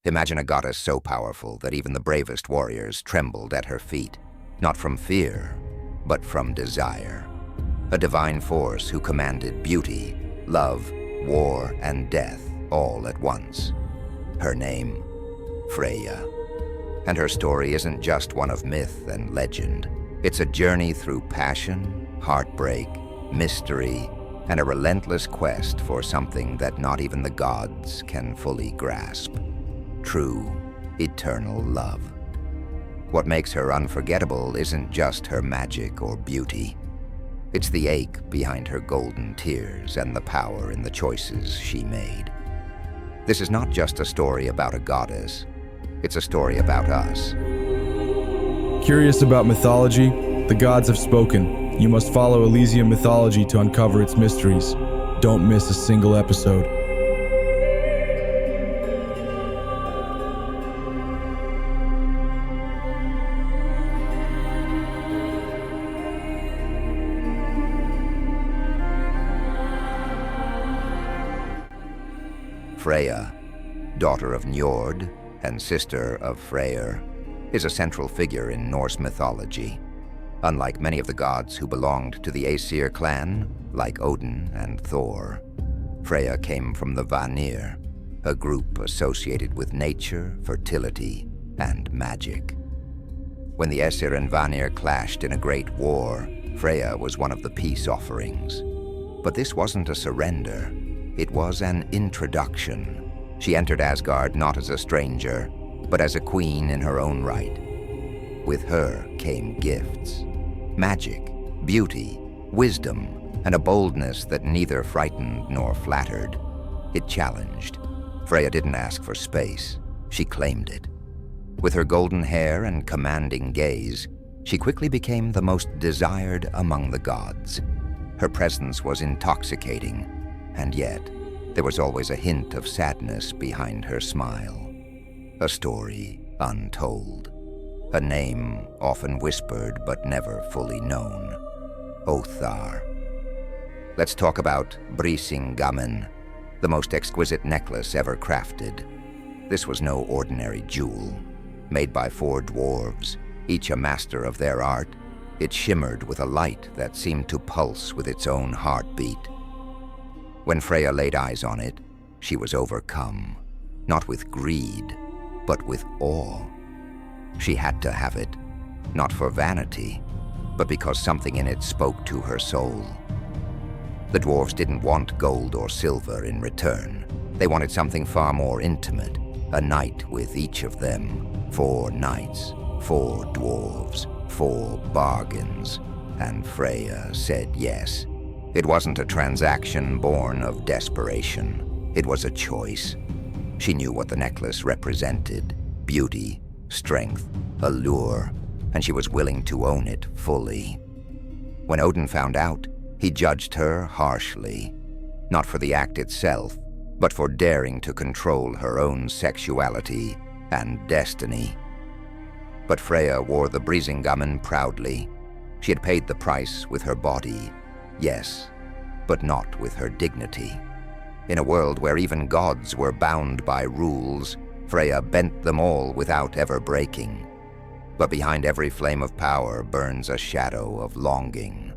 Imagine a goddess so powerful that even the bravest warriors trembled at her feet, not from fear, but from desire. A divine force who commanded beauty, love, war, and death all at once. Her name, Freyja. And her story isn't just one of myth and legend. It's a journey through passion, heartbreak, mystery, and a relentless quest for something that not even the gods can fully grasp. True, eternal love. What makes her unforgettable isn't just her magic or beauty. It's the ache behind her golden tears and the power in the choices she made. This is not just a story about a goddess. It's a story about us. Curious about mythology? The gods have spoken. You must follow Elysium mythology to uncover its mysteries. Don't miss a single episode. Freyja, daughter of Njord and sister of Freyr, is a central figure in Norse mythology. Unlike many of the gods who belonged to the Aesir clan, like Odin and Thor, Freyja came from the Vanir, a group associated with nature, fertility, and magic. When the Aesir and Vanir clashed in a great war, Freyja was one of the peace offerings. But this wasn't a surrender. It was an introduction. She entered Asgard not as a stranger, but as a queen in her own right. With her came gifts, magic, beauty, wisdom, and a boldness that neither frightened nor flattered. It challenged. Freyja didn't ask for space. She claimed it. With her golden hair and commanding gaze, she quickly became the most desired among the gods. Her presence was intoxicating, and yet, there was always a hint of sadness behind her smile. A story untold. A name often whispered but never fully known. Othar. Let's talk about Brisingamen, the most exquisite necklace ever crafted. This was no ordinary jewel. Made by 4 dwarves, each a master of their art, it shimmered with a light that seemed to pulse with its own heartbeat. When Freyja laid eyes on it, she was overcome, not with greed, but with awe. She had to have it, not for vanity, but because something in it spoke to her soul. The dwarves didn't want gold or silver in return. They wanted something far more intimate, a night with each of them. 4 nights, 4 dwarves, 4 bargains, and Freyja said yes. It wasn't a transaction born of desperation. It was a choice. She knew what the necklace represented: beauty, strength, allure, and she was willing to own it fully. When Odin found out, he judged her harshly, not for the act itself, but for daring to control her own sexuality and destiny. But Freyja wore the Brisingamen proudly. She had paid the price with her body, yes, but not with her dignity. In a world where even gods were bound by rules, Freyja bent them all without ever breaking. But behind every flame of power burns a shadow of longing.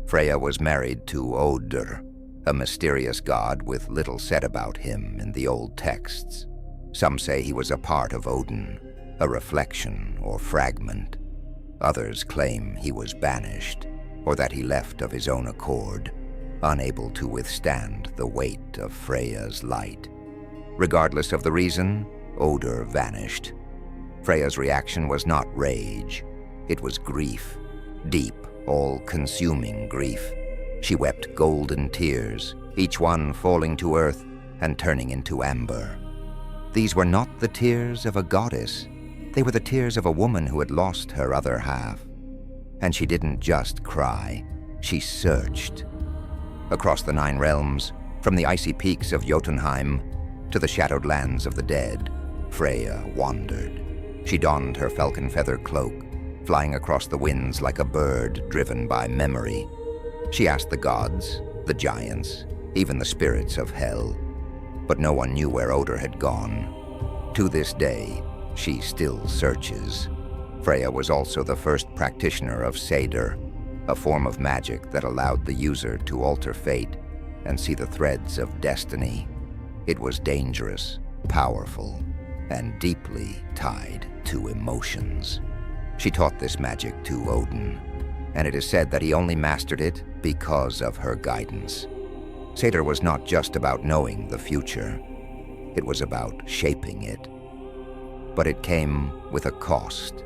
Freyja was married to Odr, a mysterious god with little said about him in the old texts. Some say he was a part of Odin, a reflection or fragment. Others claim he was banished, or that he left of his own accord, unable to withstand the weight of Freyja's light. Regardless of the reason, Odr vanished. Freyja's reaction was not rage. It was grief, deep, all-consuming grief. She wept golden tears, each one falling to earth and turning into amber. These were not the tears of a goddess. They were the tears of a woman who had lost her other half. And she didn't just cry, she searched. Across the 9 realms, from the icy peaks of Jotunheim to the shadowed lands of the dead, Freyja wandered. She donned her falcon feather cloak, flying across the winds like a bird driven by memory. She asked the gods, the giants, even the spirits of hell, but no one knew where Odr had gone. To this day, she still searches. Freyja was also the first practitioner of seiðr, a form of magic that allowed the user to alter fate and see the threads of destiny. It was dangerous, powerful, and deeply tied to emotions. She taught this magic to Odin, and it is said that he only mastered it because of her guidance. Seiðr was not just about knowing the future. It was about shaping it. But it came with a cost.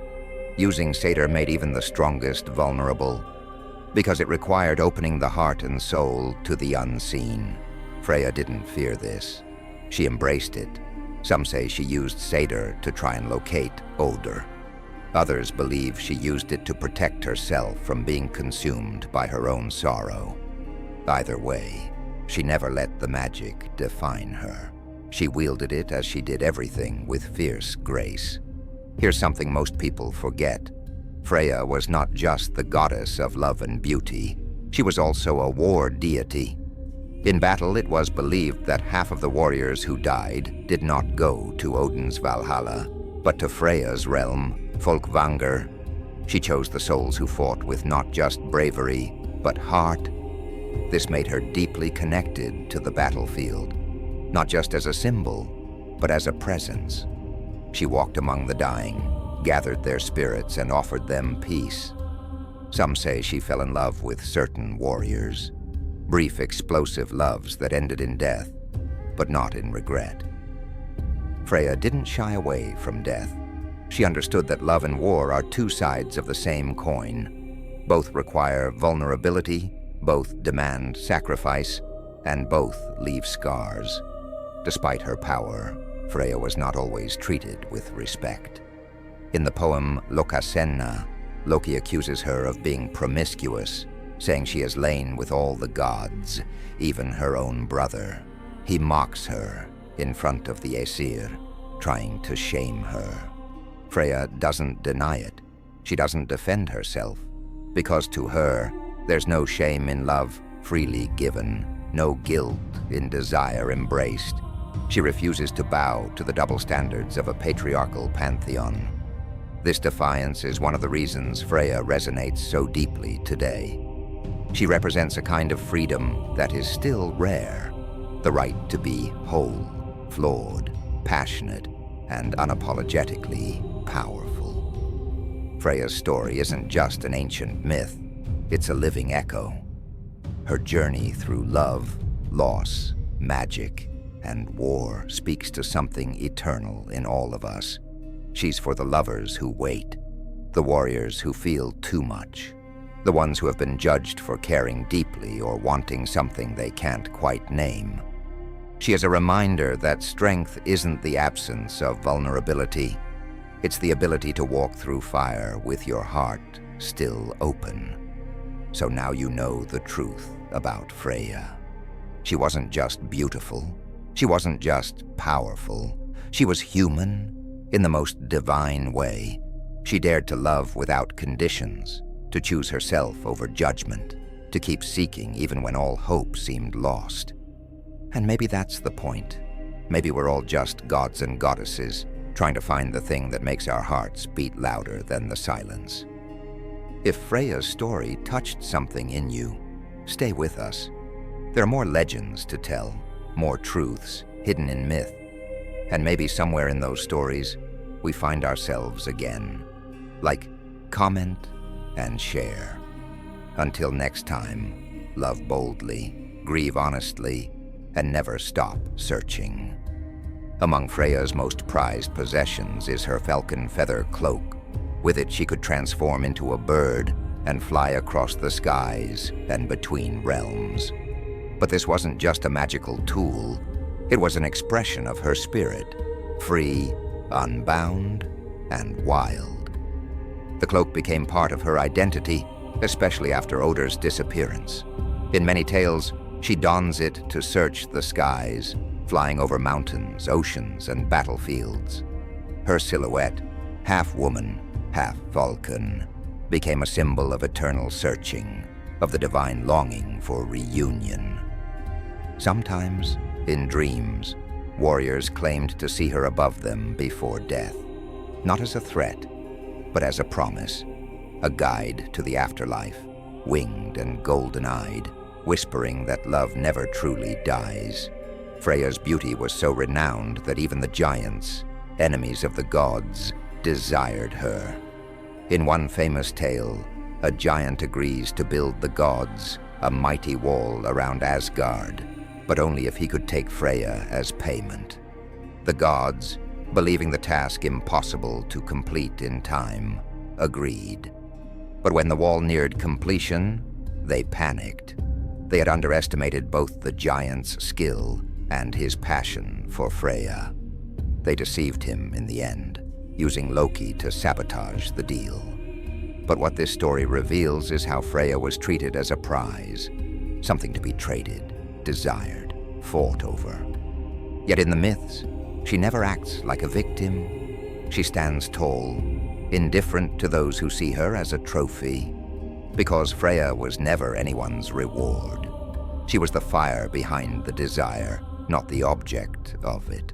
Using seiðr made even the strongest vulnerable, because it required opening the heart and soul to the unseen. Freyja didn't fear this. She embraced it. Some say she used seiðr to try and locate Odr. Others believe she used it to protect herself from being consumed by her own sorrow. Either way, she never let the magic define her. She wielded it as she did everything with fierce grace. Here's something most people forget. Freyja was not just the goddess of love and beauty. She was also a war deity. In battle, it was believed that half of the warriors who died did not go to Odin's Valhalla, but to Freyja's realm, Folkvangr. She chose the souls who fought with not just bravery, but heart. This made her deeply connected to the battlefield, not just as a symbol, but as a presence. She walked among the dying, gathered their spirits, and offered them peace. Some say she fell in love with certain warriors, brief explosive loves that ended in death, but not in regret. Freyja didn't shy away from death. She understood that love and war are two sides of the same coin. Both require vulnerability, both demand sacrifice, and both leave scars. Despite her power, Freyja was not always treated with respect. In the poem Lokasenna, Loki accuses her of being promiscuous, saying she has lain with all the gods, even her own brother. He mocks her in front of the Aesir, trying to shame her. Freyja doesn't deny it. She doesn't defend herself, because to her, there's no shame in love freely given, no guilt in desire embraced. She refuses to bow to the double standards of a patriarchal pantheon. This defiance is one of the reasons Freyja resonates so deeply today. She represents a kind of freedom that is still rare, the right to be whole, flawed, passionate, and unapologetically powerful. Freyja's story isn't just an ancient myth, it's a living echo. Her journey through love, loss, magic, and war speaks to something eternal in all of us. She's for the lovers who wait, the warriors who feel too much, the ones who have been judged for caring deeply or wanting something they can't quite name. She is a reminder that strength isn't the absence of vulnerability. It's the ability to walk through fire with your heart still open. So now you know the truth about Freyja. She wasn't just beautiful. She wasn't just powerful. She was human in the most divine way. She dared to love without conditions, to choose herself over judgment, to keep seeking even when all hope seemed lost. And maybe that's the point. Maybe we're all just gods and goddesses, trying to find the thing that makes our hearts beat louder than the silence. If Freyja's story touched something in you, stay with us. There are more legends to tell, more truths hidden in myth, and maybe somewhere in those stories, we find ourselves again. Like, comment and share. Until next time, love boldly, grieve honestly, and never stop searching. Among Freyja's most prized possessions is her falcon feather cloak. With it, she could transform into a bird and fly across the skies and between realms. But this wasn't just a magical tool. It was an expression of her spirit, free, unbound, and wild. The cloak became part of her identity, especially after Odr's disappearance. In many tales, she dons it to search the skies, flying over mountains, oceans, and battlefields. Her silhouette, half woman, half falcon, became a symbol of eternal searching, of the divine longing for reunion. Sometimes, in dreams, warriors claimed to see her above them before death, not as a threat, but as a promise, a guide to the afterlife, winged and golden-eyed, whispering that love never truly dies. Freyja's beauty was so renowned that even the giants, enemies of the gods, desired her. In one famous tale, a giant agrees to build the gods a mighty wall around Asgard, but only if he could take Freyja as payment. The gods, believing the task impossible to complete in time, agreed. But when the wall neared completion, they panicked. They had underestimated both the giant's skill and his passion for Freyja. They deceived him in the end, using Loki to sabotage the deal. But what this story reveals is how Freyja was treated as a prize, something to be traded, desired, fought over. Yet in the myths, she never acts like a victim. She stands tall, indifferent to those who see her as a trophy, because Freyja was never anyone's reward. She was the fire behind the desire, not the object of it.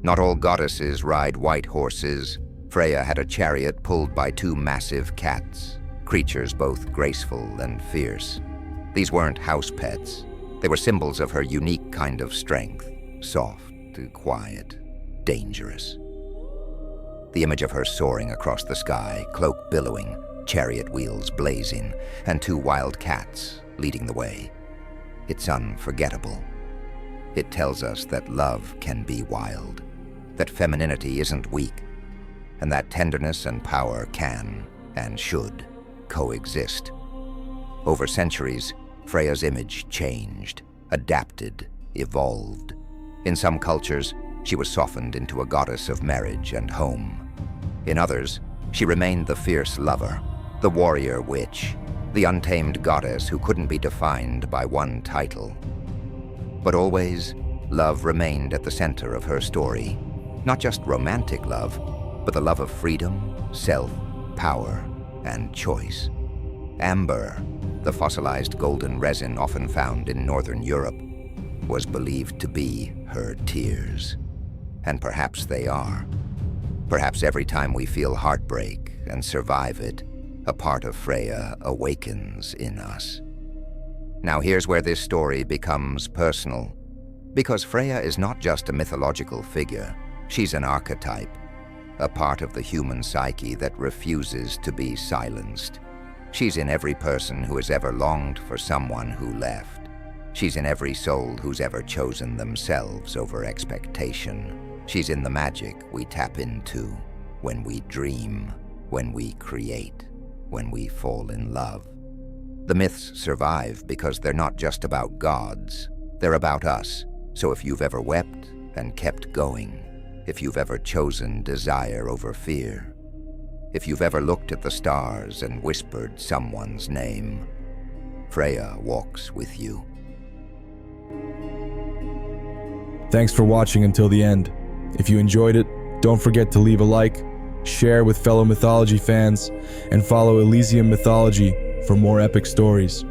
Not all goddesses ride white horses. Freyja had a chariot pulled by two massive cats, creatures both graceful and fierce. These weren't house pets. They were symbols of her unique kind of strength, soft, quiet, dangerous. The image of her soaring across the sky, cloak billowing, chariot wheels blazing, and two wild cats leading the way. It's unforgettable. It tells us that love can be wild, that femininity isn't weak, and that tenderness and power can and should coexist. Over centuries, Freyja's image changed, adapted, evolved. In some cultures, she was softened into a goddess of marriage and home. In others, she remained the fierce lover, the warrior witch, the untamed goddess who couldn't be defined by one title. But always, love remained at the center of her story. Not just romantic love, but the love of freedom, self, power, and choice. Amber, the fossilized golden resin often found in northern Europe, was believed to be her tears. And perhaps they are. Perhaps every time we feel heartbreak and survive it, a part of Freyja awakens in us. Now here's where this story becomes personal. Because Freyja is not just a mythological figure, she's an archetype, a part of the human psyche that refuses to be silenced. She's in every person who has ever longed for someone who left. She's in every soul who's ever chosen themselves over expectation. She's in the magic we tap into when we dream, when we create, when we fall in love. The myths survive because they're not just about gods, they're about us. So if you've ever wept and kept going, if you've ever chosen desire over fear, if you've ever looked at the stars and whispered someone's name, Freyja walks with you. Thanks for watching until the end. If you enjoyed it, don't forget to leave a like, share with fellow mythology fans, and follow Elysium Mythology for more epic stories.